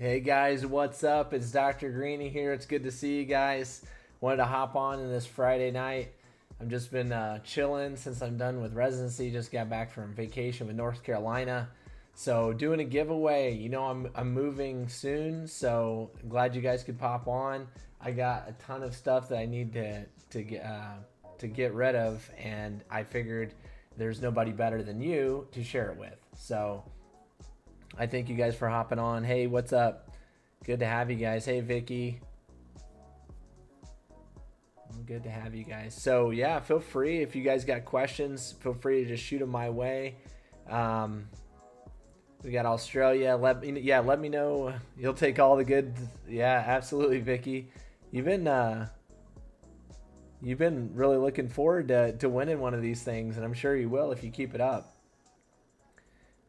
Hey guys, what's up? It's Dr. Greeny here. It's good to see you guys. Wanted to hop on in this Friday night. I've just been chilling since I'm done with residency. Just got back from vacation with North Carolina. So doing a giveaway. I'm moving soon, so glad you guys could pop on. I got a ton of stuff that I need to get rid of, and I figured there's nobody better than you to share it with. So I thank you guys for hopping on. Hey, what's up? Good to have you guys. Hey, Vicky. Good to have you guys. So yeah, feel free if you guys got questions. Feel free to just shoot them my way. Um, we got Australia. Let me know. You'll take all the good. Yeah, absolutely, Vicky. You've been you've been really looking forward to winning one of these things, and I'm sure you will if you keep it up.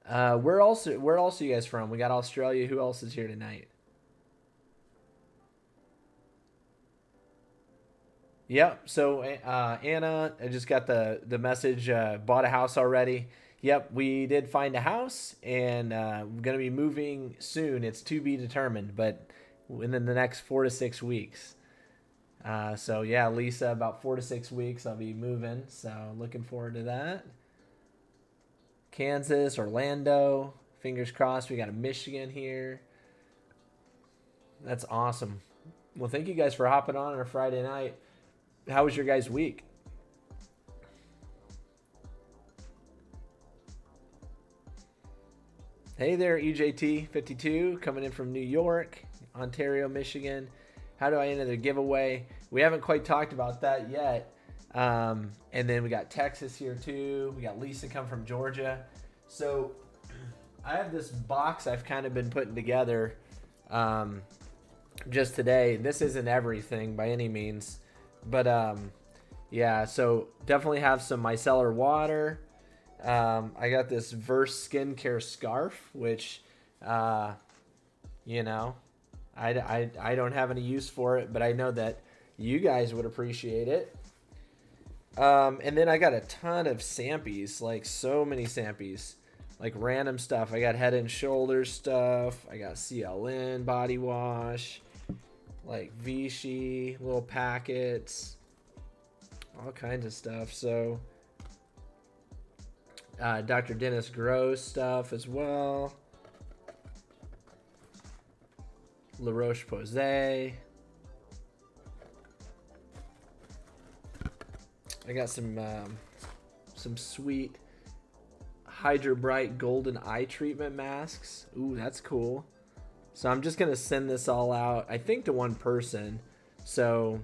Where else are you guys from? We got Australia. Who else is here tonight? Yep. So Anna, I just got the message. Bought a house already. Yep, we did find a house, and we're gonna be moving soon. It's to be determined, but within the next 4 to 6 weeks. So yeah, Lisa, about 4 to 6 weeks, I'll be moving. So looking forward to that. Kansas, Orlando. Fingers crossed. We got a Michigan here. That's awesome. Well, thank you guys for hopping on a Friday night. How was your guys' week? Hey there, EJT52, coming in from New York, Ontario, Michigan. How do I enter the giveaway? We haven't quite talked about that yet. And then we got Texas here too. We got Lisa come from Georgia. So I have this box I've kind of been putting together just today. This isn't everything by any means, but yeah. So definitely have some micellar water. I got this Verse skincare scarf, which uh, you know, I don't have any use for it, but I know that you guys would appreciate it. And then I got a ton of Sampies, like so many Sampies, like random stuff. I got Head and Shoulders stuff. I got CLN body wash, like Vichy little packets, all kinds of stuff. So Dr. Dennis Gross stuff as well. La Roche Posay. I got some sweet Hydra Bright Golden Eye Treatment masks. Ooh, that's cool. So I'm just gonna send this all out. I think to one person. So,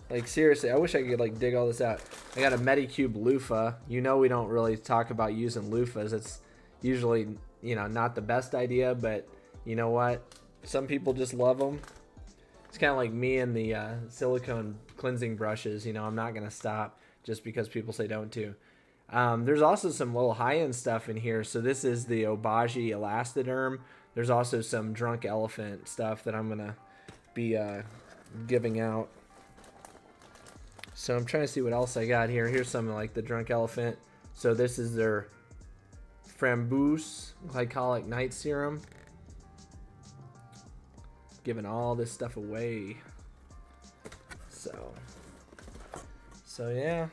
like seriously, I wish I could like dig all this out. I got a Medicube loofah. You know we don't really talk about using loofahs. It's usually not the best idea, but you know what? Some people just love them. It's kind of like me and the silicone cleansing brushes. I'm not going to stop just because people say don't to. There's also some little high-end stuff in here. So this is the Obagi Elastoderm. There's also some Drunk Elephant stuff that I'm going to be giving out. So I'm trying to see what else I got here. Here's some like the Drunk Elephant. So this is their Framboos Glycolic Night Serum. Giving all this stuff away. So yeah.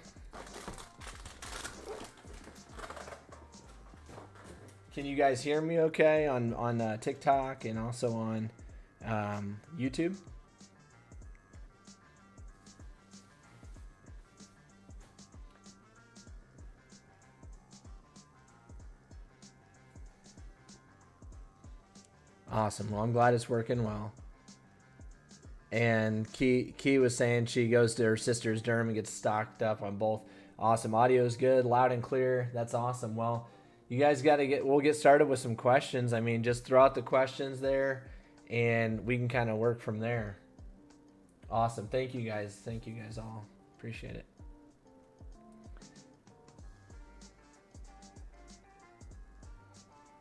Can you guys hear me okay on TikTok and also on YouTube? Awesome. Well, I'm glad it's working well. And Key was saying she goes to her sister's derm and gets stocked up on both. Awesome. Audio is good, loud and clear. That's awesome. Well, you guys got to we'll get started with some questions. I mean, just throw out the questions there and we can kind of work from there. Awesome. Thank you guys. Thank you guys all. Appreciate it.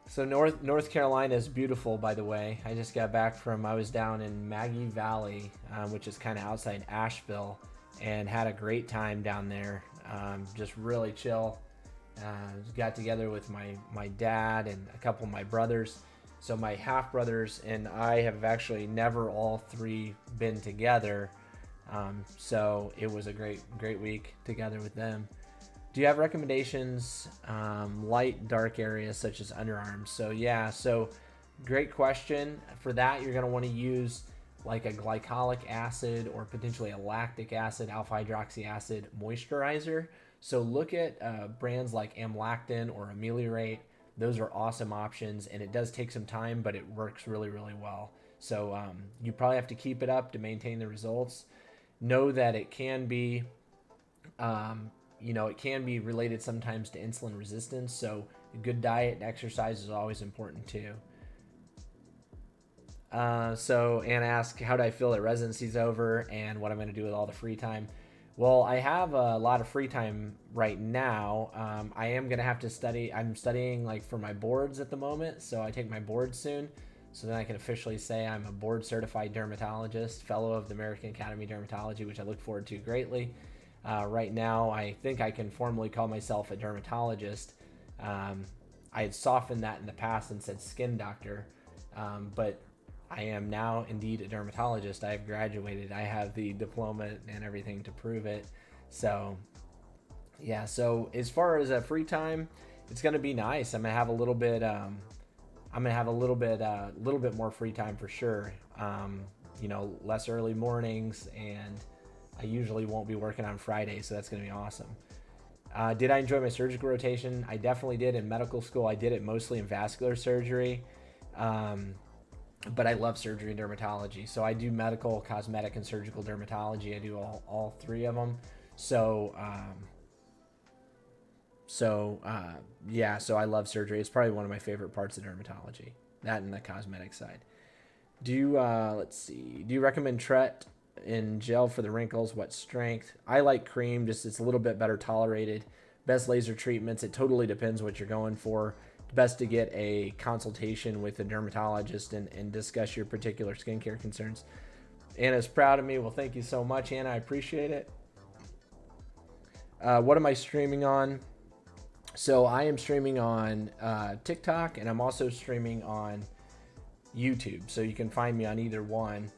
So North Carolina is beautiful, by the way. I just got back I was down in Maggie Valley, which is kind of outside Asheville, and had a great time down there. Just really chill. Got together with my dad and a couple of my brothers. So my half brothers and I have actually never all three been together. So it was a great week together with them. Do you have recommendations, light, dark areas such as underarms? So yeah, so great question. For that, you're going to want to use like a glycolic acid or potentially a lactic acid, alpha hydroxy acid moisturizer. So look at brands like Amlactin or Ameliorate. Those are awesome options, and it does take some time, but it works really well. So you probably have to keep it up to maintain the results. Know that it can be it can be related sometimes to insulin resistance, so a good diet and exercise is always important too. So Anna asked, how do I feel that residency's over and what I'm going to do with all the free time? Well, I have a lot of free time right now. I am going to have to study. I'm studying like for my boards at the moment, so I take my boards soon. So then I can officially say I'm a board certified dermatologist, fellow of the American Academy of Dermatology, which I look forward to greatly. Right now, I think I can formally call myself a dermatologist. I had softened that in the past and said skin doctor, but I am now indeed a dermatologist. I have graduated. I have the diploma and everything to prove it. So, yeah. So as far as free time, it's gonna be nice. I'm gonna have a little bit. Little bit more free time for sure. Less early mornings, and I usually won't be working on Friday, so that's gonna be awesome. Did I enjoy my surgical rotation? I definitely did. In medical school, I did it mostly in vascular surgery. But I love surgery and dermatology. So I do medical, cosmetic, and surgical dermatology. I do all three of them. So I love surgery. It's probably one of my favorite parts of dermatology. That and the cosmetic side. Do you recommend Tret in gel for the wrinkles? What strength? I like cream. Just it's a little bit better tolerated. Best laser treatments. It totally depends what you're going for. Best to get a consultation with a dermatologist and discuss your particular skincare concerns. Anna's proud of me. Well, thank you so much, Anna. I appreciate it. What am I streaming on? So I am streaming on TikTok, and I'm also streaming on YouTube. So you can find me on either one.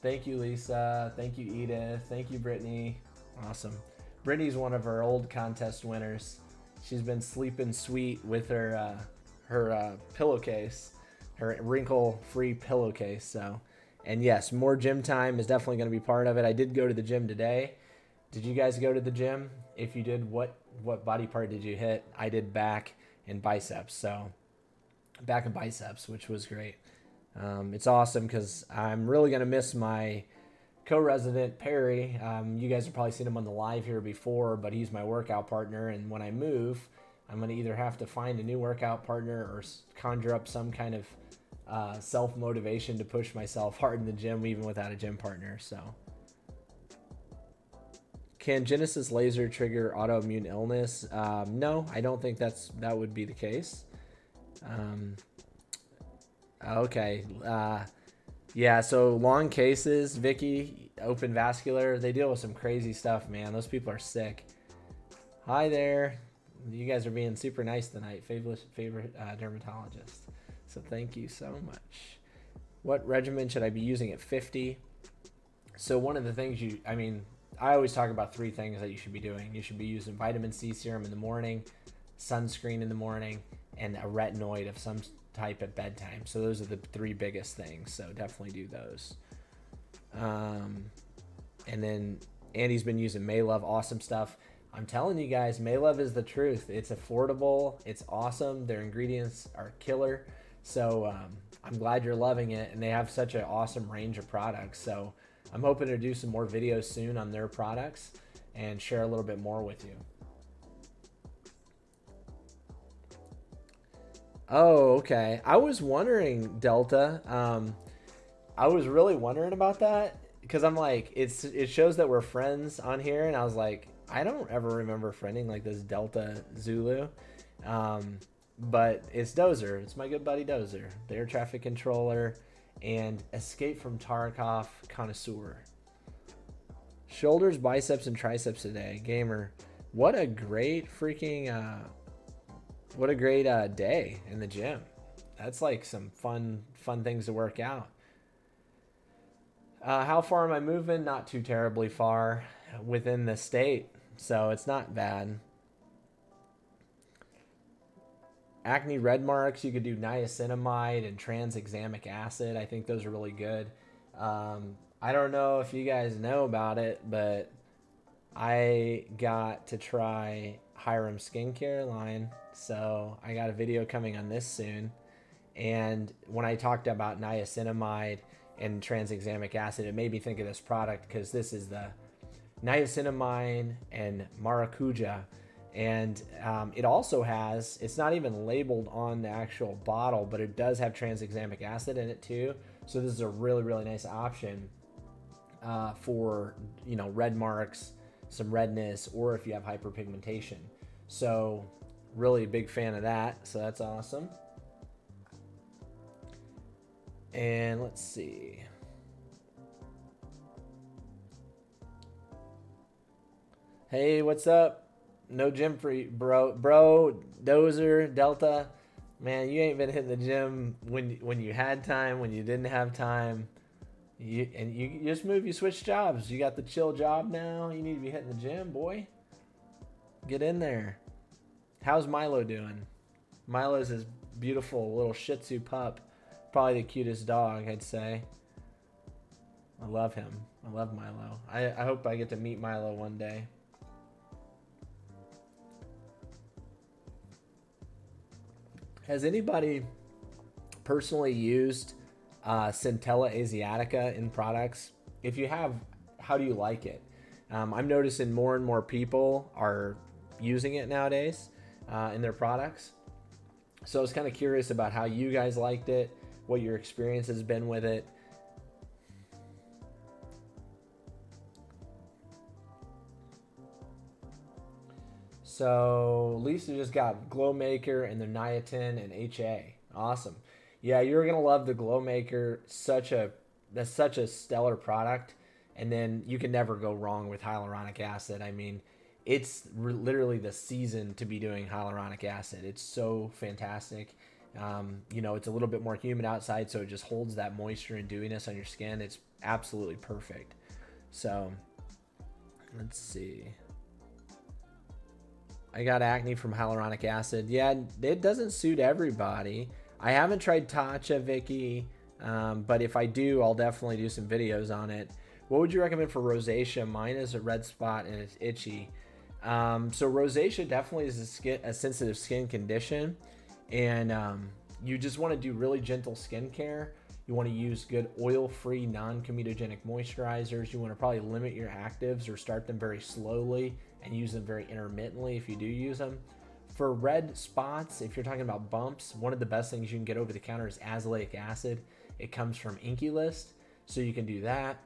Thank you, Lisa. Thank you, Edith. Thank you, Brittany. Awesome. Brittany's one of our old contest winners. She's been sleeping sweet with her pillowcase, her wrinkle-free pillowcase. So, and yes, more gym time is definitely going to be part of it. I did go to the gym today. Did you guys go to the gym? If you did, what body part did you hit? I did back and biceps. So, back and biceps, which was great. It's awesome because I'm really going to miss my co-resident Perry. You guys have probably seen him on the live here before, but he's my workout partner, and when I move, I'm going to either have to find a new workout partner or conjure up some kind of self-motivation to push myself hard in the gym even without a gym partner. So can Genesis laser trigger autoimmune illness? No, I don't think that would be the case. Okay. Yeah, so long cases, Vicky, open vascular, they deal with some crazy stuff, man. Those people are sick. Hi there. You guys are being super nice tonight. Favorite dermatologist. So thank you so much. What regimen should I be using at 50? So one of the things I always talk about 3 things that you should be doing. You should be using vitamin C serum in the morning, sunscreen in the morning, and a retinoid of some type at bedtime. So those are the 3 biggest things. So definitely do those. And then Andy's been using Maylove. Awesome stuff. I'm telling you guys, Maylove is the truth. It's affordable. It's awesome. Their ingredients are killer. So I'm glad you're loving it. And they have such an awesome range of products. So I'm hoping to do some more videos soon on their products and share a little bit more with you. Oh, okay. I was wondering, Delta. I was really wondering about that because I'm like, it shows that we're friends on here, and I was like, I don't ever remember friending like this Delta Zulu. But it's Dozer. It's my good buddy Dozer, the air traffic controller and Escape from Tarkov connoisseur. Shoulders, biceps, and triceps today. Gamer. What a great freaking... What a great day in the gym. That's like some fun things to work out. How far am I moving? Not too terribly far within the state, so it's not bad. Acne red marks, you could do niacinamide and tranexamic acid. I think those are really good. I don't know if you guys know about it, but I got to try Hyram skincare line. So I got a video coming on this soon. And when I talked about niacinamide and tranexamic acid, it made me think of this product because this is the niacinamide and maracuja. And it also has, it's not even labeled on the actual bottle, but it does have tranexamic acid in it too. So this is a really nice option for, you know, red marks, some redness, or if you have hyperpigmentation. So really big fan of that. So that's awesome. And let's see. Hey, what's up? No gym for you, bro. Dozer Delta, man, you ain't been hitting the gym when you had time, when you didn't have time. You just moved. You switched jobs. You got the chill job now. You need to be hitting the gym, boy. Get in there. How's Milo doing? Milo's his beautiful little Shih Tzu pup. Probably the cutest dog, I'd say. I love him. I love Milo. I hope I get to meet Milo one day. Has anybody personally used Centella Asiatica in products? If you have, how do you like it? I'm noticing more and more people are using it nowadays in their products. So I was kind of curious about how you guys liked it, what your experience has been with it. So Lisa just got Glow Maker and the Niatin and HA. Awesome. Yeah, you're gonna love the Glow Maker. That's such a stellar product. And then you can never go wrong with hyaluronic acid. I mean, it's literally the season to be doing hyaluronic acid. It's so fantastic. You know, it's a little bit more humid outside, so it just holds that moisture and dewiness on your skin. It's absolutely perfect. So let's see. I got acne from hyaluronic acid. Yeah, it doesn't suit everybody. I haven't tried Tatcha, Vicky, but if I do, I'll definitely do some videos on it. What would you recommend for rosacea? Mine is a red spot and it's itchy. So rosacea definitely is a sensitive skin condition, and you just want to do really gentle skincare. You want to use good oil-free, non-comedogenic moisturizers. You want to probably limit your actives or start them very slowly and use them very intermittently if you do use them. For red spots, if you're talking about bumps, one of the best things you can get over the counter is azelaic acid. It comes from Inkey List, so you can do that.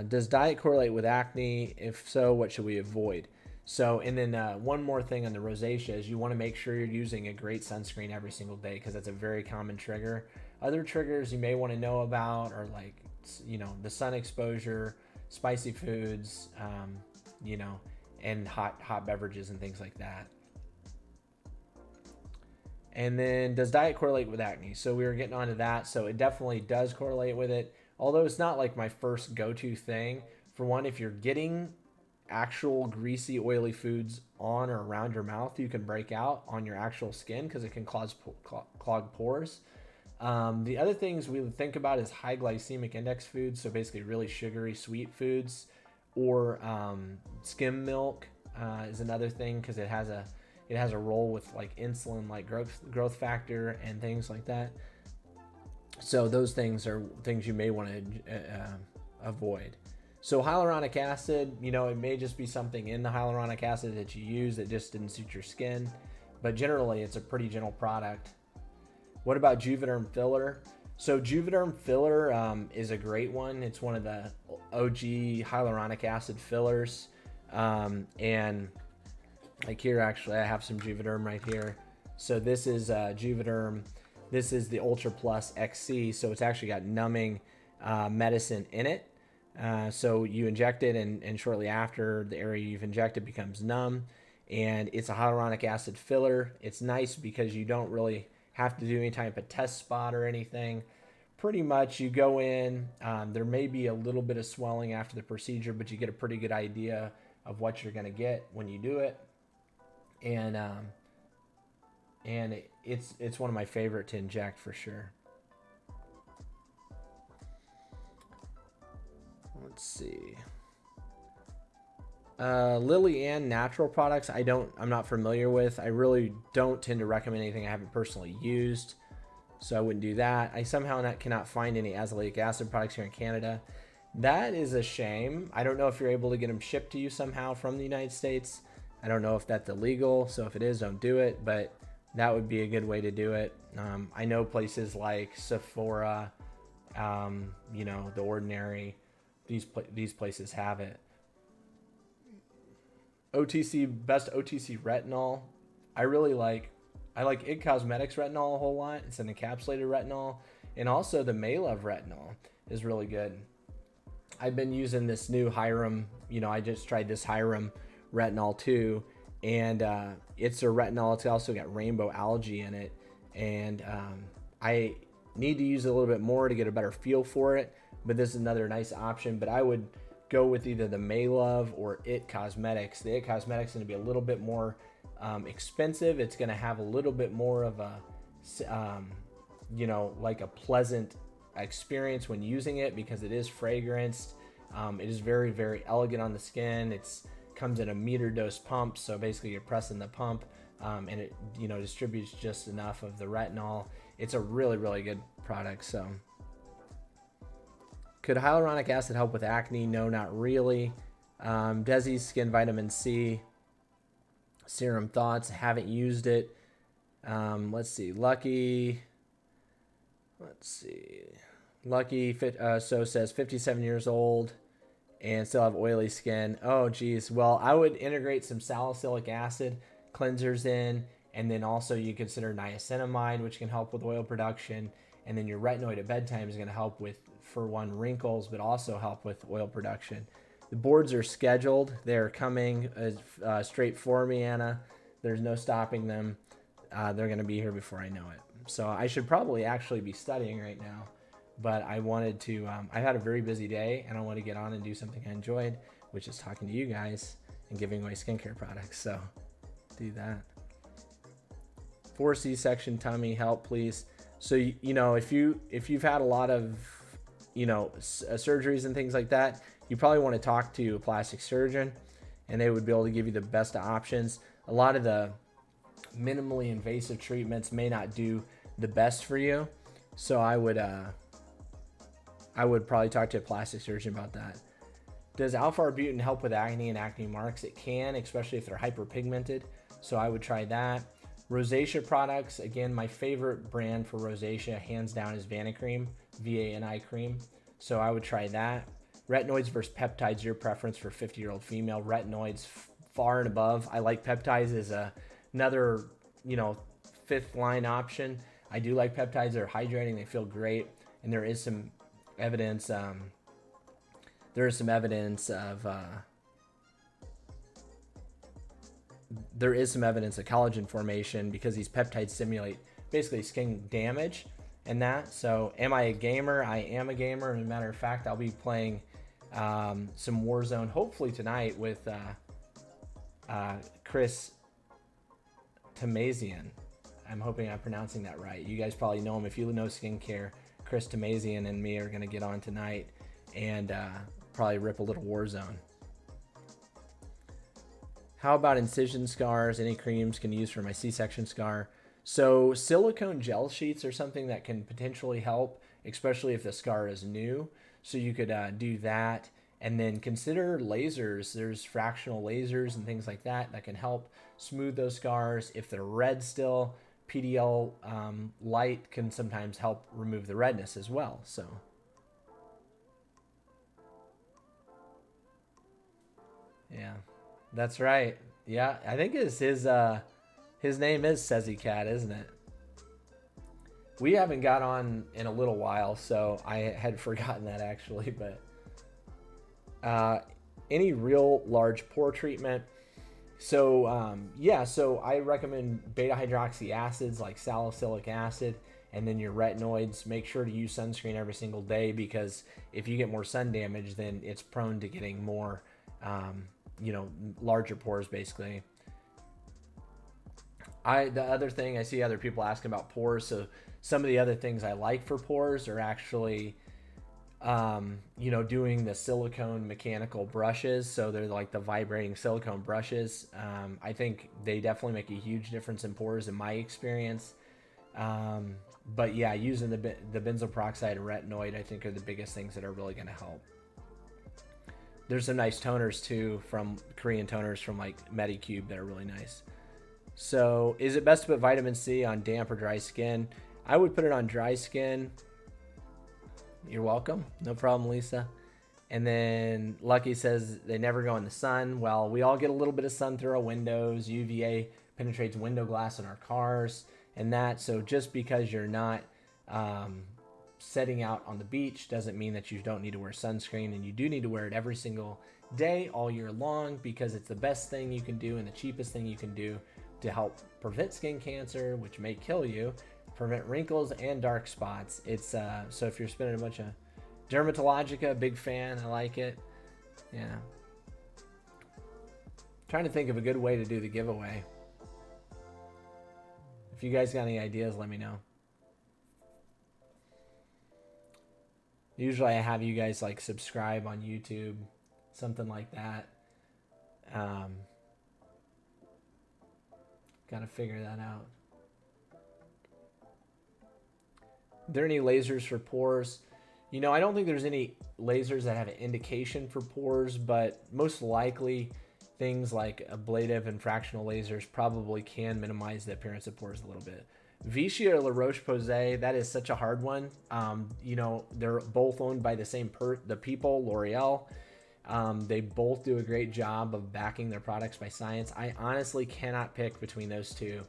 Does diet correlate with acne? If so, what should we avoid? So, and then one more thing on the rosacea is you want to make sure you're using a great sunscreen every single day because that's a very common trigger. Other triggers you may want to know about are like, you know, the sun exposure, spicy foods, you know, and hot beverages and things like that. And then does diet correlate with acne? So we were getting onto that. So it definitely does correlate with it. Although it's not like my first go-to thing. For one, if you're getting actual greasy, oily foods on or around your mouth, you can break out on your actual skin because it can clog pores. The other things we would think about is high glycemic index foods, so basically really sugary, sweet foods, or skim milk is another thing because it has a role with like insulin, like growth factor and things like that. So those things are things you may want to avoid. So hyaluronic acid, you know, it may just be something in the hyaluronic acid that you use that just didn't suit your skin, but generally it's a pretty gentle product. What about Juvederm filler? So Juvederm filler is a great one. It's one of the OG hyaluronic acid fillers. And like here, actually, I have some Juvederm right here. So this is Juvederm. This is the Ultra Plus XC. So it's actually got numbing medicine in it. So you inject it, and shortly after, the area you've injected becomes numb. and it's a hyaluronic acid filler. It's nice because you don't really have to do any type of test spot or anything. Pretty much you go in, there may be a little bit of swelling after the procedure, but you get a pretty good idea of what you're going to get when you do it. And it's one of my favorite to inject for sure. Let's see. Lily Ann natural products I'm not familiar with. I really don't tend to recommend anything I haven't personally used, so I wouldn't do that. I somehow cannot find any azelaic acid products here in Canada. That is a shame. I don't know if you're able to get them shipped to you somehow from the United States. I don't know if that's illegal, so if it is, don't do it, but that would be a good way to do it. I know places like Sephora, you know, The Ordinary, these places have it. Best OTC retinol. I like IT Cosmetics retinol a whole lot. It's an encapsulated retinol. And also the Maylove retinol is really good. I've been using this new Hyram, you know, I just tried this Hyram retinol too. And it's a retinol. It's also got rainbow algae in it. And I need to use it a little bit more to get a better feel for it. But this is another nice option. But I would go with either the Maylove or IT Cosmetics. The IT Cosmetics is going to be a little bit more expensive. It's going to have a little bit more of a, you know, like a pleasant experience when using it because it is fragranced. It is very, very elegant on the skin. It's comes in a meter dose pump, so basically you're pressing the pump and it, you know, distributes just enough of the retinol. It's a really, really good product. So could hyaluronic acid help with acne? No, not really. Desi's Skin Vitamin C Serum Thoughts. Haven't used it. Let's see. Lucky so says 57 years old and still have oily skin. Oh, geez. Well, I would integrate some salicylic acid cleansers in, and then also you consider niacinamide, which can help with oil production. And then your retinoid at bedtime is going to help with, for one, wrinkles, but also help with oil production. The boards are scheduled. They're coming straight for me, Anna. There's no stopping them. They're going to be here before I know it. So I should probably actually be studying right now. But I wanted to, I had a very busy day, and I want to get on and do something I enjoyed, which is talking to you guys and giving away skincare products. So do that. 4 C-section tummy help, please. So, you know, if you've had a lot of, you know, surgeries and things like that, you probably want to talk to a plastic surgeon, and they would be able to give you the best options. A lot of the minimally invasive treatments may not do the best for you. So I would probably talk to a plastic surgeon about that. Does alpha-arbutin help with acne and acne marks? It can, especially if they're hyperpigmented. So I would try that. Rosacea products, again, my favorite brand for rosacea, hands down, is Vanicream, V-A-N-I cream. So I would try that. Retinoids versus peptides, your preference for 50-year-old female. Retinoids far and above. I like peptides as another, you know, fifth line option. I do like peptides. They're hydrating. They feel great. And there is some evidence. There is some evidence of collagen formation because these peptides simulate basically skin damage and that. So am I a gamer? I am a gamer. As a matter of fact, I'll be playing some Warzone hopefully tonight with Chris Tamazian. I'm hoping I'm pronouncing that right. You guys probably know him. If you know skincare, Chris Tamazian and me are going to get on tonight and probably rip a little Warzone. How about incision scars? Any creams can use for my C-section scar? So silicone gel sheets are something that can potentially help, especially if the scar is new. So you could do that, and then consider lasers. There's fractional lasers and things like that that can help smooth those scars. If they're red still, PDL light can sometimes help remove the redness as well. So yeah, that's right. Yeah, I think his name is Sezzy Cat, isn't it? We haven't got on in a little while, so I had forgotten that actually. But any real large pore treatment, Yeah, so I recommend beta hydroxy acids like salicylic acid, and then your retinoids. Make sure to use sunscreen every single day, because if you get more sun damage, then it's prone to getting more, you know, larger pores basically. The other thing I see other people asking about pores. So some of the other things I like for pores are actually, you know, doing the silicone mechanical brushes. So they're like the vibrating silicone brushes. I think they definitely make a huge difference in pores in my experience. But yeah, using the benzoyl peroxide and retinoid, I think, are the biggest things that are really going to help. There's some nice toners too, from Korean toners from like Medicube, that are really nice. So, is it best to put vitamin C on damp or dry skin? I would put it on dry skin. You're welcome. No problem, Lisa. And then Lucky says they never go in the sun. Well, we all get a little bit of sun through our windows. UVA penetrates window glass in our cars and that. So just because you're not setting out on the beach doesn't mean that you don't need to wear sunscreen. And you do need to wear it every single day, all year long, because it's the best thing you can do and the cheapest thing you can do to help prevent skin cancer, which may kill you, prevent wrinkles and dark spots. It's so if you're spending a bunch of Dermatologica, big fan. I like it. Yeah. Trying to think of a good way to do the giveaway. If you guys got any ideas, let me know. Usually I have you guys like subscribe on YouTube, something like that. Got to figure that out. Are there any lasers for pores? You know, I don't think there's any lasers that have an indication for pores, but most likely things like ablative and fractional lasers probably can minimize the appearance of pores a little bit. Vichy or La Roche-Posay, that is such a hard one. You know, they're both owned by the same the people, L'Oreal. They both do a great job of backing their products by science. I honestly cannot pick between those two.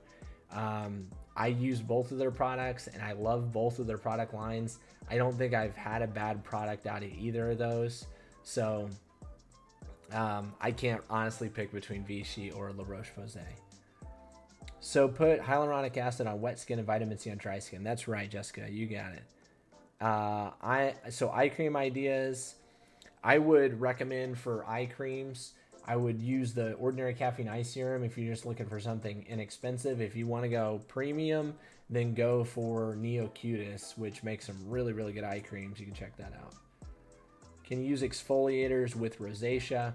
I use both of their products and I love both of their product lines. I don't think I've had a bad product out of either of those. So I can't honestly pick between Vichy or La Roche-Posay. So put hyaluronic acid on wet skin and vitamin C on dry skin. That's right, Jessica. You got it. So eye cream ideas. I would recommend for eye creams, I would use the Ordinary Caffeine Eye Serum if you're just looking for something inexpensive. If you want to go premium, then go for Neocutis, which makes some really, really good eye creams. You can check that out. Can you use exfoliators with rosacea?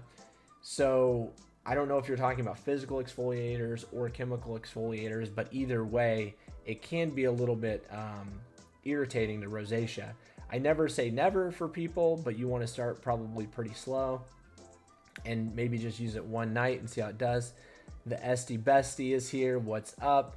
So I don't know if you're talking about physical exfoliators or chemical exfoliators, but either way, it can be a little bit irritating to rosacea. I never say never for people, but you want to start probably pretty slow and maybe just use it one night and see how it does. The SD Bestie is here. What's up?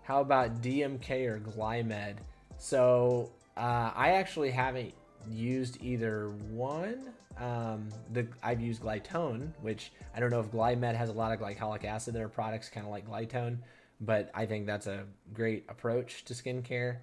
How about DMK or Glymed? So I actually haven't used either one. I've used Glytone, which I don't know if Glymed has a lot of glycolic acid in their products, kind of like Glytone, but I think that's a great approach to skincare.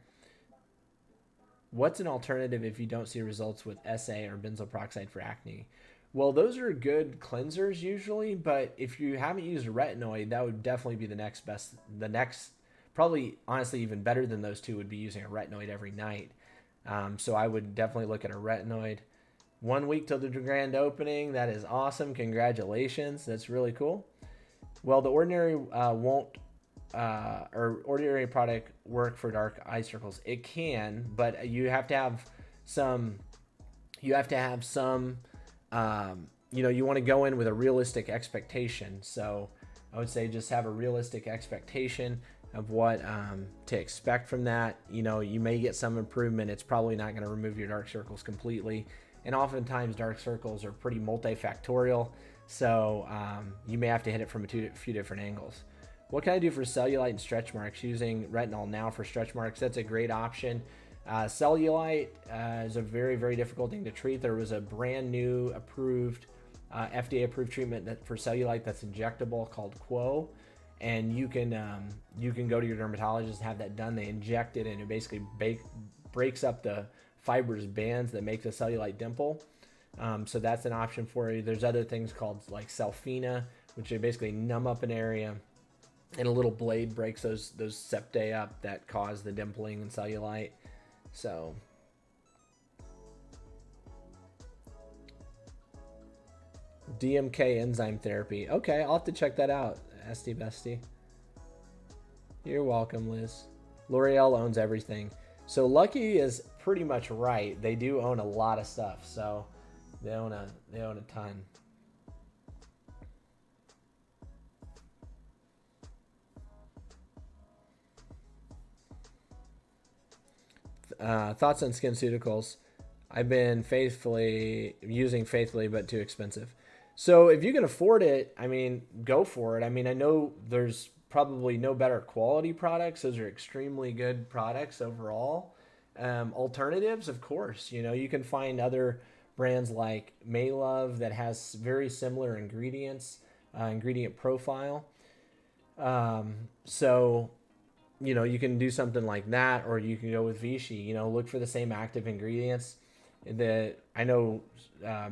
What's an alternative if you don't see results with SA or benzoyl peroxide for acne? Well, those are good cleansers usually, but if you haven't used a retinoid, that would definitely be the next best. The next, probably honestly even better than those two, would be using a retinoid every night. So I would definitely look at a retinoid. 1 week till the grand opening. That is awesome. Congratulations. That's really cool. Well, the Ordinary Ordinary product work for dark eye circles. It can, but you have to have some. You have to have some. You know, you want to go in with a realistic expectation. So I would say just have a realistic expectation of what to expect from that. You know, you may get some improvement. It's probably not going to remove your dark circles completely. And oftentimes dark circles are pretty multifactorial. So you may have to hit it from a few different angles. What can I do for cellulite and stretch marks? Using retinol now for stretch marks. That's a great option. Cellulite is a very, very difficult thing to treat. There was a brand new approved, FDA approved treatment for cellulite that's injectable called Quo. And you can go to your dermatologist and have that done. They inject it and it basically breaks up the fibrous bands that make the cellulite dimple. So that's an option for you. There's other things called like Selfina, which they basically numb up an area, and a little blade breaks those septae up that cause the dimpling and cellulite. So DMK enzyme therapy. Okay, I'll have to check that out, Esty Bestie. You're welcome, Liz. L'Oreal owns everything. So Lucky is pretty much right. They do own a lot of stuff. So they own a ton. Thoughts on SkinCeuticals? I've been using faithfully, but too expensive. So if you can afford it, I mean, go for it. I mean, I know there's probably no better quality products. Those are extremely good products overall. Alternatives, of course, you can find other brands like Maylove that has very similar ingredients, ingredient profile. So you can do something like that, or you can go with Vichy. Look for the same active ingredients. I know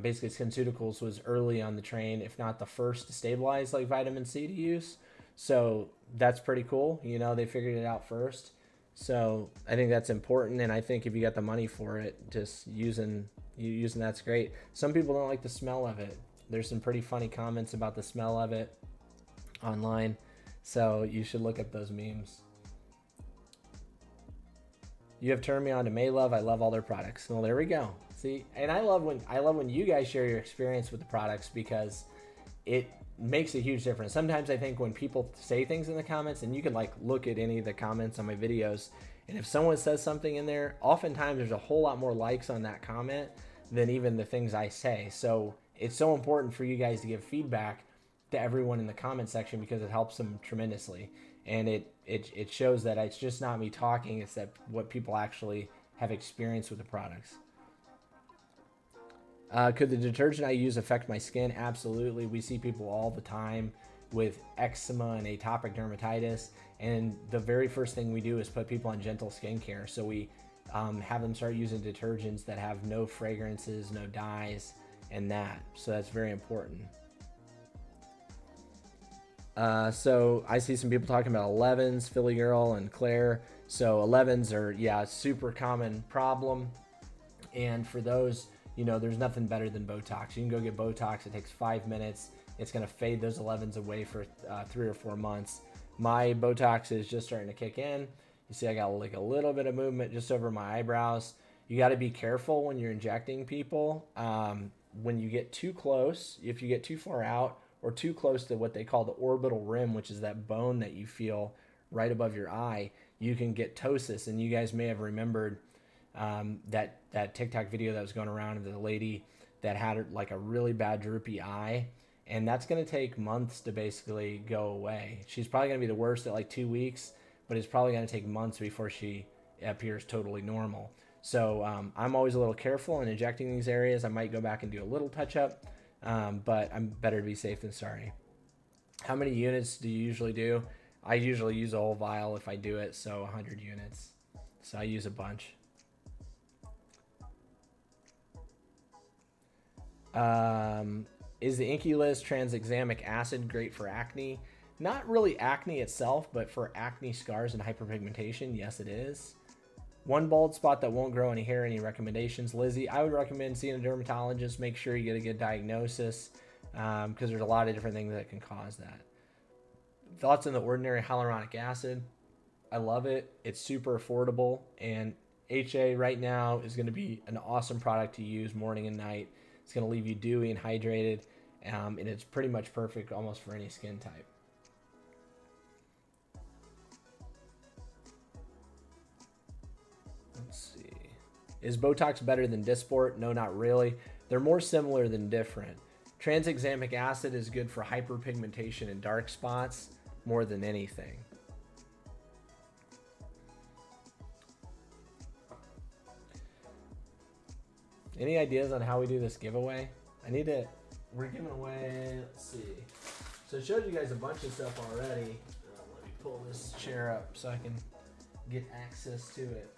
basically SkinCeuticals was early on the train, if not the first to stabilize like vitamin C to use. So that's pretty cool. They figured it out first. So I think that's important, and I think if you got the money for it, just using that's great. Some people don't like the smell of it. There's some pretty funny comments about the smell of it online, so you should look at those memes. You have turned me on to Maylove. I love all their products. Well, there we go. See, and I love when you guys share your experience with the products, because it makes a huge difference. Sometimes I think when people say things in the comments, and you can like look at any of the comments on my videos, and if someone says something in there, oftentimes there's a whole lot more likes on that comment than even the things I say. So it's so important for you guys to give feedback to everyone in the comment section, because it helps them tremendously. And it shows that it's just not me talking, it's that what people actually have experienced with the products. Could the detergent I use affect my skin? Absolutely. We see people all the time with eczema and atopic dermatitis, and the very first thing we do is put people on gentle skincare. So we have them start using detergents that have no fragrances, no dyes, and that. So that's very important. So I see some people talking about 11s, Philly Girl and Claire. So 11s are, a super common problem. And for those, there's nothing better than Botox. You can go get Botox. It takes 5 minutes. It's going to fade those 11s away for 3 or 4 months. My Botox is just starting to kick in. You see I got like a little bit of movement just over my eyebrows. You got to be careful when you're injecting people. When you get too close, if you get too far out, or too close to what they call the orbital rim, which is that bone that you feel right above your eye, you can get ptosis. And you guys may have remembered that TikTok video that was going around of the lady that had like a really bad droopy eye. And that's going to take months to basically go away. She's probably going to be the worst at like 2 weeks, but it's probably going to take months before she appears totally normal. So I'm always a little careful in injecting these areas. I might go back and do a little touch up. But I'm better to be safe than sorry. How many units do you usually do? I usually use a whole vial if I do it, so 100 units. So I use a bunch. Is the Inculus tranexamic acid great for acne? Not really acne itself, but for acne scars and hyperpigmentation, yes it is. One bald spot that won't grow any hair, any recommendations? Lizzie, I would recommend seeing a dermatologist. Make sure you get a good diagnosis, because there's a lot of different things that can cause that. Thoughts on the Ordinary hyaluronic acid? I love it. It's super affordable, and HA right now is going to be an awesome product to use morning and night. It's going to leave you dewy and hydrated, and it's pretty much perfect almost for any skin type. Let's see. Is Botox better than Dysport? No, not really. They're more similar than different. Tranexamic acid is good for hyperpigmentation and dark spots more than anything. Any ideas on how we do this giveaway? We're giving away, let's see. So I showed you guys a bunch of stuff already. Let me pull this chair up so I can get access to it.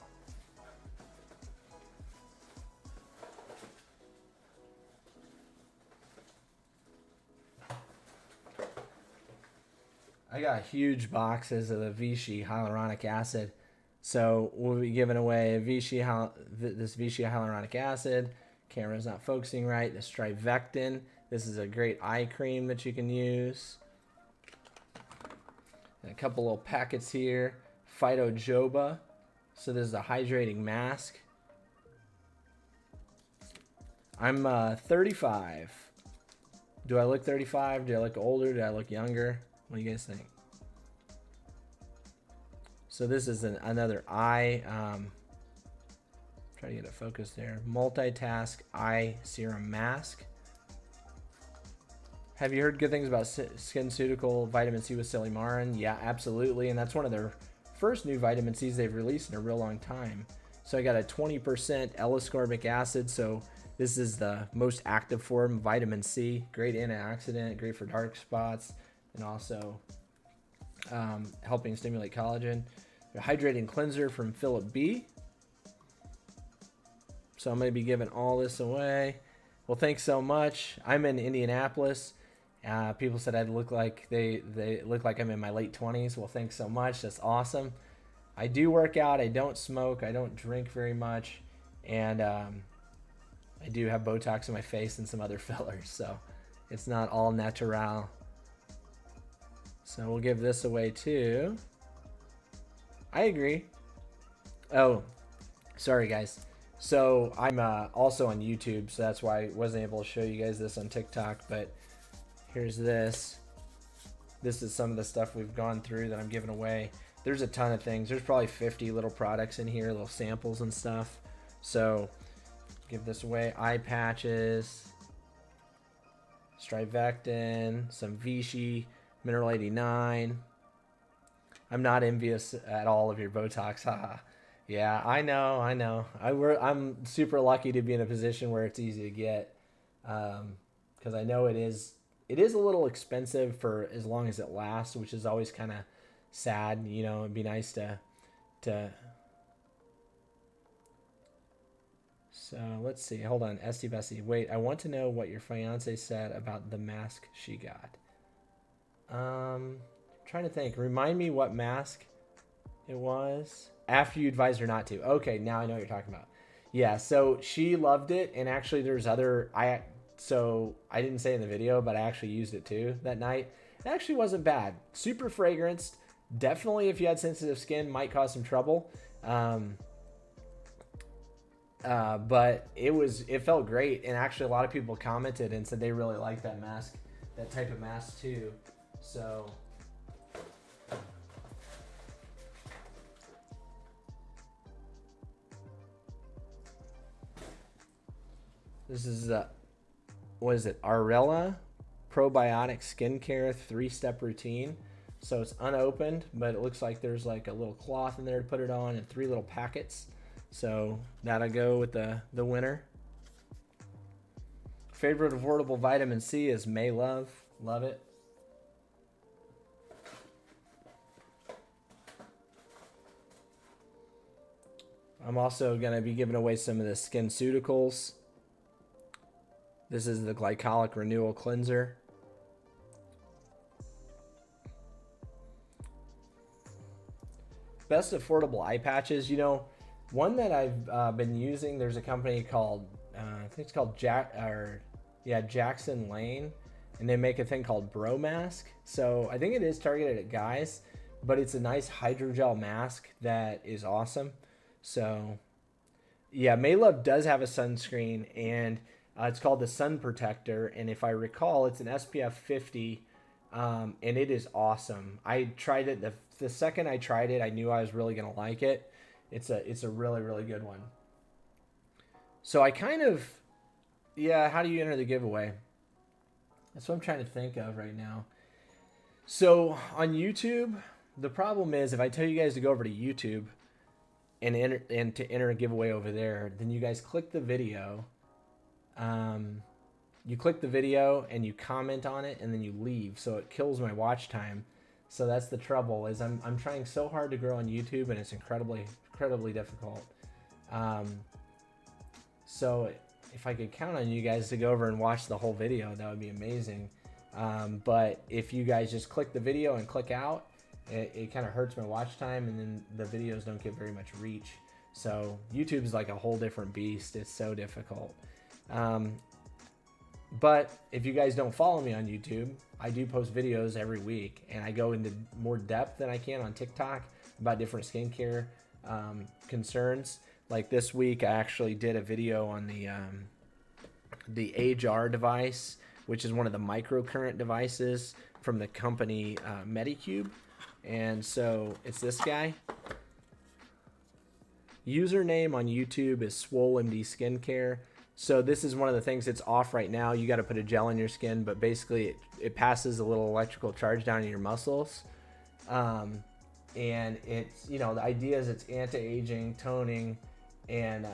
I got huge boxes of the Vichy hyaluronic acid. So we'll be giving away this Vichy hyaluronic acid. Camera's not focusing right. The Strivectin. This is a great eye cream that you can use. And a couple little packets here. Phytojoba. So this is a hydrating mask. I'm 35. Do I look 35? Do I look older? Do I look younger? What do you guys think? So this is another eye. Try to get it focused there. Multitask eye serum mask. Have you heard good things about SkinCeutical vitamin C with Silymarin? Yeah, absolutely. And that's one of their first new vitamin C's they've released in a real long time. So I got a 20% L-ascorbic acid. So this is the most active form of vitamin C. Great antioxidant, great for dark spots, and also helping stimulate collagen. A hydrating cleanser from Philip B. So I'm going to be giving all this away. Well, thanks so much. I'm in Indianapolis. People said I'd look like they look like I'm in my late 20s. Well, thanks so much. That's awesome. I do work out. I don't smoke. I don't drink very much, and I do have Botox in my face and some other fillers. So it's not all natural. So we'll give this away too. I agree. Oh, sorry guys. So I'm also on YouTube, so that's why I wasn't able to show you guys this on TikTok, but here's this. This is some of the stuff we've gone through that I'm giving away. There's a ton of things. There's probably 50 little products in here, little samples and stuff. So give this away. Eye patches, Strivectin, some Vichy, Mineral 89. I'm not envious at all of your Botox. Haha. Yeah, I know. I'm super lucky to be in a position where it's easy to get, because I know it is a little expensive for as long as it lasts, which is always kind of sad. You know, it'd be nice to. So let's see. Hold on, Esty Bessie. Wait, I want to know what your fiance said about the mask she got. Trying to think. Remind me what mask it was. After you advised her not to. Okay, now I know what you're talking about. Yeah, so she loved it, and actually there's other... So I didn't say in the video, but I actually used it too that night. It actually wasn't bad. Super fragranced. Definitely, if you had sensitive skin, might cause some trouble. But it felt great, and actually a lot of people commented and said they really liked that mask, that type of mask too. So... This is, what is it? Arella Probiotic Skincare 3-step routine. So it's unopened, but it looks like there's like a little cloth in there to put it on and 3 little packets. So that'll go with the winner. Favorite affordable vitamin C is May Love. Love it. I'm also going to be giving away some of the SkinCeuticals. This is the Glycolic Renewal Cleanser. Best affordable eye patches. You know, one that I've been using, there's a company called, I think it's called Jackson Lane, and they make a thing called Bro Mask. So I think it is targeted at guys, but it's a nice hydrogel mask that is awesome. So yeah, Maylove does have a sunscreen, and it's called the Sun Protector, and if I recall, it's an SPF 50, and it is awesome. I tried it, the second I tried it, I knew I was really going to like it. It's a really, really good one. So I kind of, yeah, how do you enter the giveaway? That's what I'm trying to think of right now. So on YouTube, the problem is if I tell you guys to go over to YouTube and to enter a giveaway over there, then you guys click the video. You click the video and you comment on it and then you leave, so it kills my watch time. So that's the trouble, is I'm trying so hard to grow on YouTube, and it's incredibly difficult. So if I could count on you guys to go over and watch the whole video, that would be amazing. But if you guys just click the video and click out, it kind of hurts my watch time, and then the videos don't get very much reach. So YouTube is like a whole different beast. It's so difficult. But if you guys don't follow me on YouTube, I do post videos every week, and I go into more depth than I can on TikTok about different skincare concerns. Like this week, I actually did a video on the AgeR device, which is one of the microcurrent devices from the company Medicube. And so it's this guy. Username on YouTube is SwoleMD Skincare. So this is one of the things that's off right now. You got to put a gel in your skin, but basically it passes a little electrical charge down in your muscles. And it's, you know, the idea is it's anti-aging, toning, and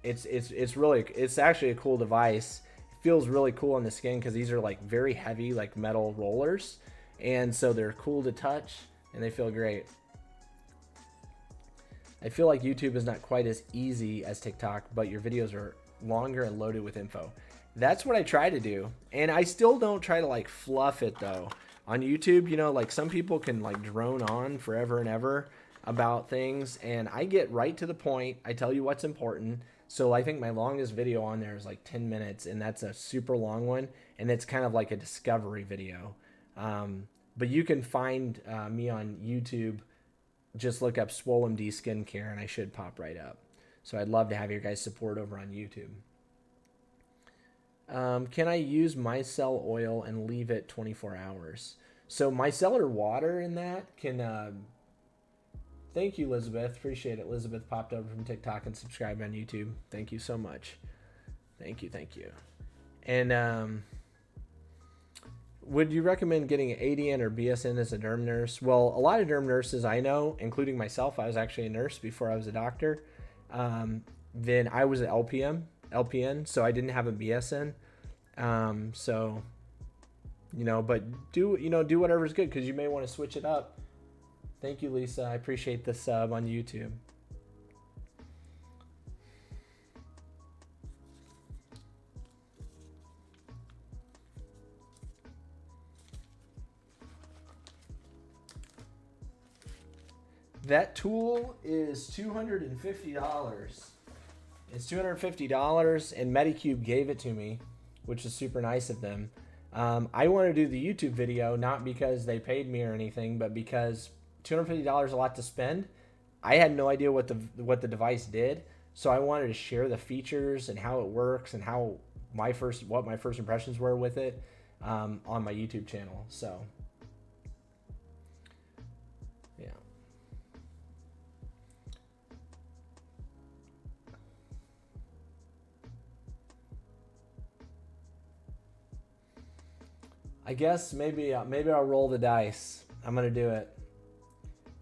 it's actually a cool device. It feels really cool on the skin because these are like very heavy, like metal rollers. And so they're cool to touch and they feel great. I feel like YouTube is not quite as easy as TikTok, but your videos are longer and loaded with info. That's what I try to do. And I still don't try to like fluff it though. On YouTube, you know, like some people can like drone on forever and ever about things, and I get right to the point. I tell you what's important. So I think my longest video on there is like 10 minutes, and that's a super long one, and it's kind of like a discovery video. But you can find me on YouTube. Just look up SwoleMD Skincare, and I should pop right up. So I'd love to have your guys' support over on YouTube. Can I use micelle oil and leave it 24 hours? So micellar water in that can... Thank you, Elizabeth. Appreciate it. Elizabeth popped over from TikTok and subscribed on YouTube. Thank you so much. Thank you. And would you recommend getting an ADN or BSN as a derm nurse? Well, a lot of derm nurses I know, including myself, I was actually a nurse before I was a doctor. Then I was an LPN, so I didn't have a BSN. So, you know, but do whatever's good, because you may want to switch it up. Thank you, Lisa. I appreciate the sub on YouTube. That tool is $250. It's $250, and Medicube gave it to me, which is super nice of them. I want to do the YouTube video, not because they paid me or anything, but because $250 is a lot to spend. I had no idea what the device did, so I wanted to share the features and how it works and what my first impressions were with it on my YouTube channel. So yeah. I guess maybe I'll roll the dice. I'm gonna do it.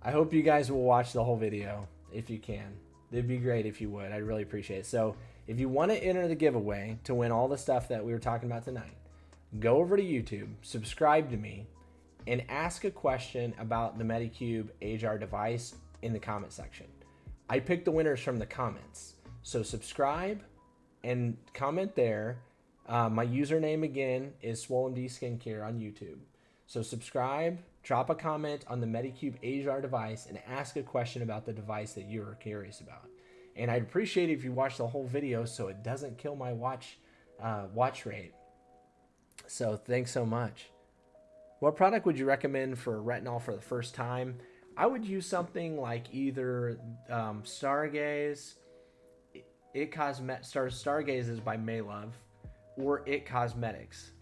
I hope you guys will watch the whole video if you can. It'd be great if you would. I'd really appreciate it. So if you want to enter the giveaway to win all the stuff that we were talking about tonight, go over to YouTube, subscribe to me, and ask a question about the Medicube AgeR device in the comment section. I pick the winners from the comments. So subscribe and comment there. My username again is SwoleMD Skincare on YouTube. So subscribe, drop a comment on the Medicube AgeR device, and ask a question about the device that you're curious about. And I'd appreciate it if you watch the whole video so it doesn't kill my watch rate. So thanks so much. What product would you recommend for retinol for the first time? I would use something like either Stargaze. Stargaze is by Maylove, or It Cosmetics.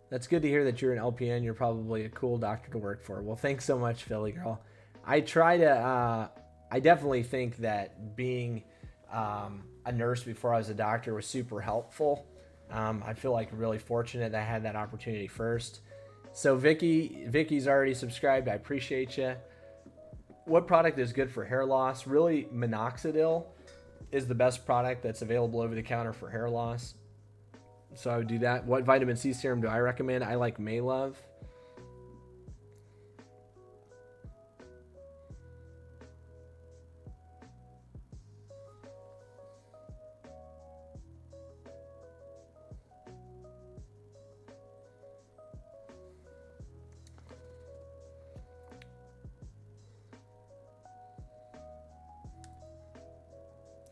That's good to hear that you're an LPN. You're probably a cool doctor to work for. Well, thanks so much, Philly girl. I definitely think that being a nurse before I was a doctor was super helpful. I feel like really fortunate that I had that opportunity first. So Vicky's already subscribed. I appreciate you. What product is good for hair loss? Really, minoxidil is the best product that's available over the counter for hair loss. So I would do that. What vitamin C serum do I recommend? I like Maylove.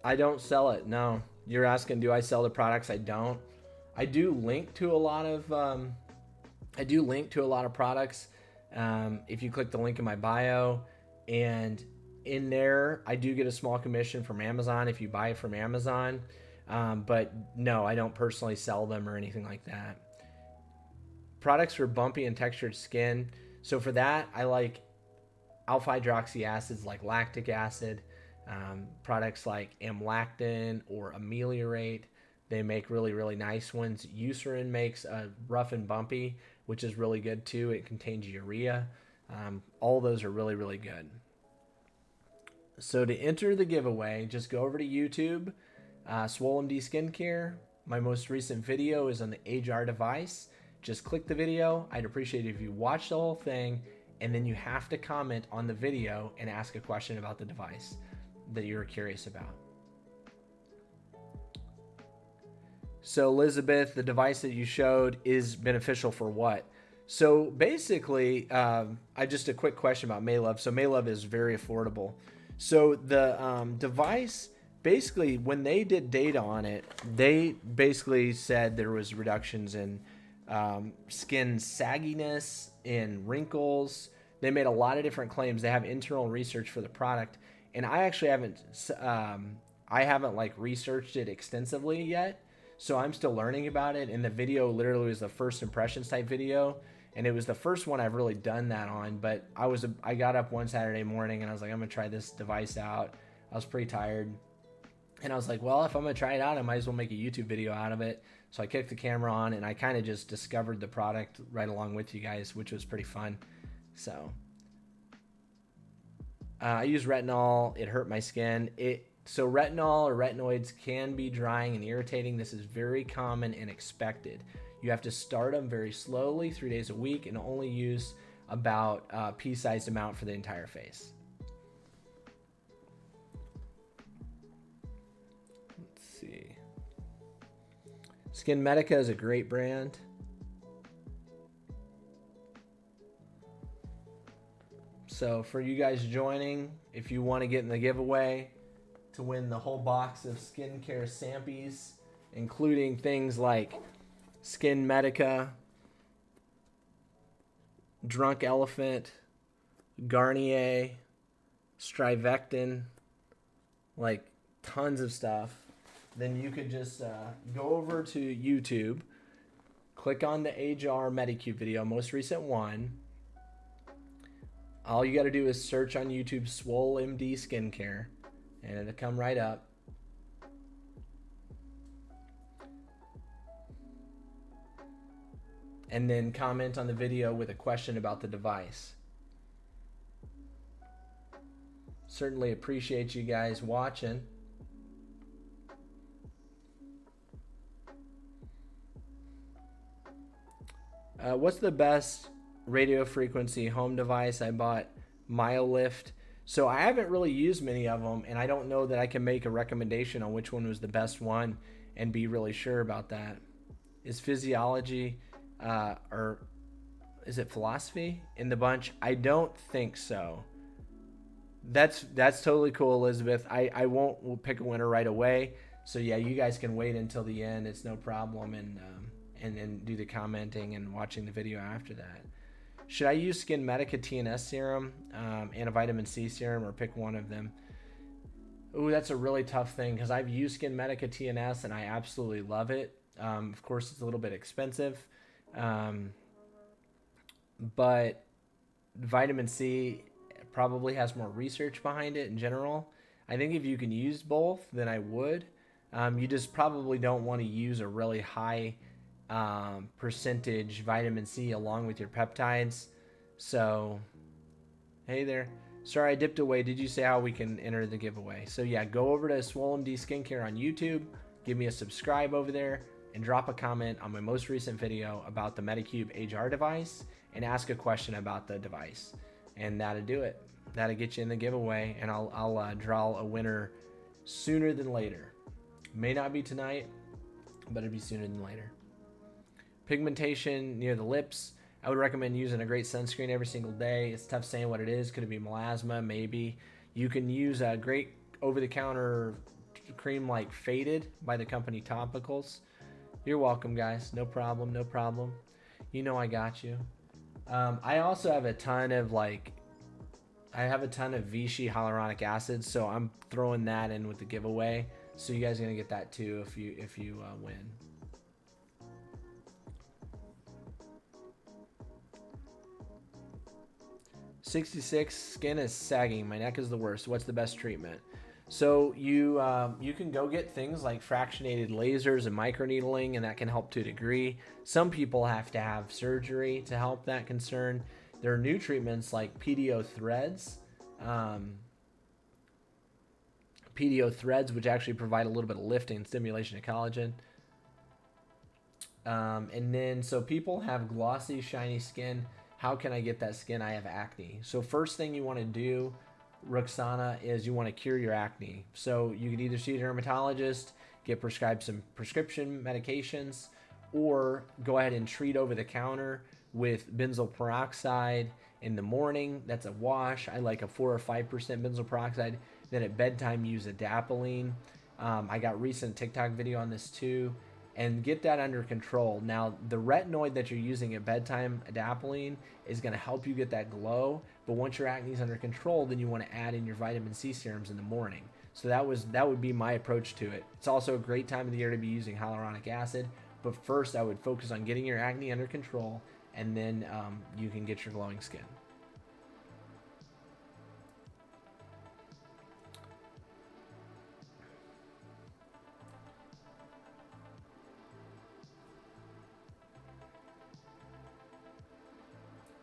I don't sell it. No. You're asking, do I sell the products? I don't. I do link to a lot of products. If you click the link in my bio, and in there, I do get a small commission from Amazon if you buy it from Amazon. But no, I don't personally sell them or anything like that. Products for bumpy and textured skin. So for that, I like alpha hydroxy acids like lactic acid. Products like amlactin or ameliorate. They make really, really nice ones. Eucerin makes a rough and bumpy, which is really good too. It contains urea. All those are really, really good. So to enter the giveaway, just go over to YouTube, SwoleMD Skincare. My most recent video is on the AgeR device. Just click the video. I'd appreciate it if you watch the whole thing, and then you have to comment on the video and ask a question about the device that you're curious about. So Elizabeth, the device that you showed is beneficial for what? So basically, just a quick question about Maelove. So Maelove is very affordable. So the device, basically, when they did data on it, they basically said there was reductions in skin sagginess, in wrinkles. They made a lot of different claims. They have internal research for the product, and I actually haven't like researched it extensively yet. So I'm still learning about it. And the video literally was the first impressions type video, and it was the first one I've really done that on. But I got up one Saturday morning and I was like, I'm gonna try this device out. I was pretty tired, and I was like, well, if I'm gonna try it out, I might as well make a YouTube video out of it. So I kicked the camera on and I kind of just discovered the product right along with you guys, which was pretty fun. So I use retinol. It hurt my skin. So retinol or retinoids can be drying and irritating. This is very common and expected. You have to start them very slowly, 3 days a week, and only use about a pea-sized amount for the entire face. Let's see. Skin Medica is a great brand. So for you guys joining, if you want to get in the giveaway to win the whole box of skincare sampies, including things like Skin Medica, Drunk Elephant, Garnier, Strivectin, like tons of stuff, then you could just go over to YouTube, click on the AgeR Medicube video, most recent one. All you got to do is search on YouTube SwoleMD Skincare, and it'll come right up. And then comment on the video with a question about the device. Certainly appreciate you guys watching. What's the best radio frequency home device? I bought MyoLift. So I haven't really used many of them, and I don't know that I can make a recommendation on which one was the best one and be really sure about that. Is Physiology or is it Philosophy in the bunch? I don't think so. That's totally cool, Elizabeth. I won't pick a winner right away. So yeah, you guys can wait until the end. It's no problem, and then do the commenting and watching the video after that. Should I use Skin Medica TNS serum and a vitamin C serum, or pick one of them? Ooh, that's a really tough thing because I've used Skin Medica TNS and I absolutely love it. Of course, it's a little bit expensive, but vitamin C probably has more research behind it in general. I think if you can use both, then I would. You just probably don't want to use a really high percentage vitamin C along with your peptides. So, hey there. Sorry, I dipped away. Did you say how we can enter the giveaway? So yeah, go over to SwoleMD Skincare on YouTube, give me a subscribe over there, and drop a comment on my most recent video about the Medicube AgeR device, and ask a question about the device. And that'll do it. That'll get you in the giveaway, and I'll draw a winner sooner than later. May not be tonight, but it'll be sooner than later. Pigmentation near the lips. I would recommend using a great sunscreen every single day. It's tough saying what it is. Could it be melasma? Maybe. You can use a great over-the-counter cream like faded by the company Topicals. You're welcome, guys. No problem. No problem. You know I got you. I also have a ton of Vichy hyaluronic acid, so I'm throwing that in with the giveaway. So you guys are gonna get that too if you win. "66 skin is sagging. My neck is the worst. What's the best treatment?" So you can go get things like fractionated lasers and microneedling, and that can help to a degree. Some people have to have surgery to help that concern. There are new treatments like PDO threads. PDO threads, which actually provide a little bit of lifting and stimulation of collagen. And then, so people have glossy, shiny skin. How can I get that skin? I have acne. So first thing you want to do, Roxana, is you want to cure your acne. So you can either see a dermatologist, get prescribed some prescription medications, or go ahead and treat over the counter with benzoyl peroxide in the morning. That's a wash. I like a 4 or 5% benzoyl peroxide. Then at bedtime, use adapalene. I got recent TikTok video on this too. And get that under control. Now, the retinoid that you're using at bedtime, adapalene, is going to help you get that glow. But once your acne is under control, then you want to add in your vitamin C serums in the morning. So that would be my approach to it. It's also a great time of the year to be using hyaluronic acid. But first, I would focus on getting your acne under control, and then you can get your glowing skin.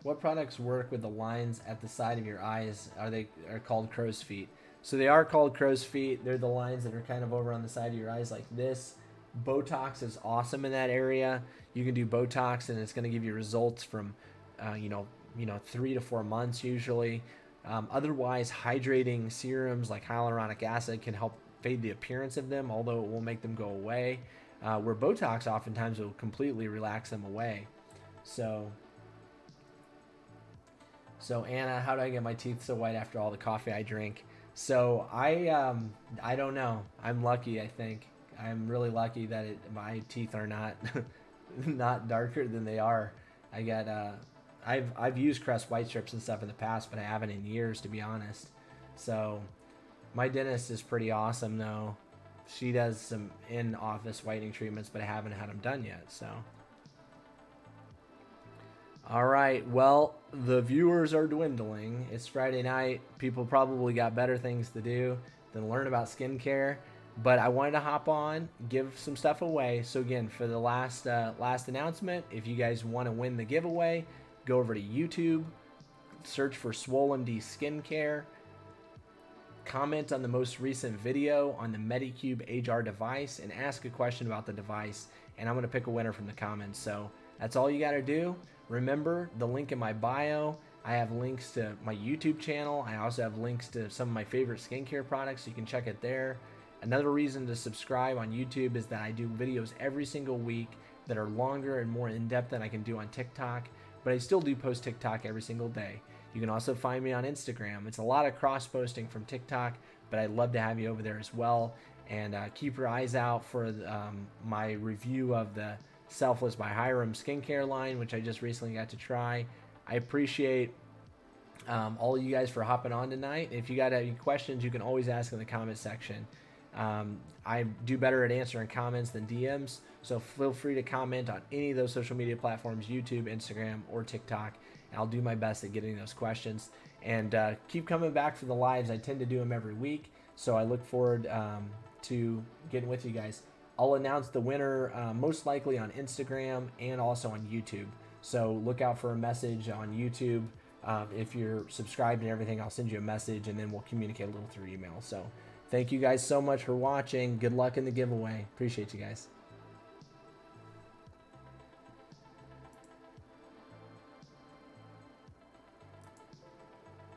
What products work with the lines at the side of your eyes? Are called crow's feet? So they are called crow's feet. They're the lines that are kind of over on the side of your eyes like this. Botox is awesome in that area. You can do Botox, and it's going to give you results from, 3 to 4 months usually. Otherwise, hydrating serums like hyaluronic acid can help fade the appearance of them, although it will make them go away. Where Botox oftentimes will completely relax them away. So Anna, how do I get my teeth so white after all the coffee I drink? So I don't know. I'm lucky, I think. I'm really lucky that my teeth are not not darker than they are. I've used Crest white strips and stuff in the past, but I haven't in years, to be honest. So my dentist is pretty awesome though. She does some in-office whitening treatments, but I haven't had them done yet. So. All right, well, the viewers are dwindling. It's Friday night. People probably got better things to do than learn about skincare. But I wanted to hop on, give some stuff away. So again, for the last announcement, if you guys want to win the giveaway, go over to YouTube, search for SwoleMD Skincare, comment on the most recent video on the Medicube HR device, and ask a question about the device. And I'm going to pick a winner from the comments. So that's all you got to do. Remember, the link in my bio, I have links to my YouTube channel. I also have links to some of my favorite skincare products, so you can check it there. Another reason to subscribe on YouTube is that I do videos every single week that are longer and more in-depth than I can do on TikTok, but I still do post TikTok every single day. You can also find me on Instagram. It's a lot of cross-posting from TikTok, but I'd love to have you over there as well. And keep your eyes out for my review of the Selfless by Hyram skincare line, which I just recently got to try. I appreciate all of you guys for hopping on tonight. If you got any questions, you can always ask in the comment section. I do better at answering comments than DMs, so feel free to comment on any of those social media platforms, YouTube, Instagram, or TikTok, and I'll do my best at getting those questions. And keep coming back for the lives. I tend to do them every week, so I look forward to getting with you guys. I'll announce the winner most likely on Instagram and also on YouTube. So look out for a message on YouTube. If you're subscribed and everything, I'll send you a message, and then we'll communicate a little through email. So thank you guys so much for watching. Good luck in the giveaway. Appreciate you guys.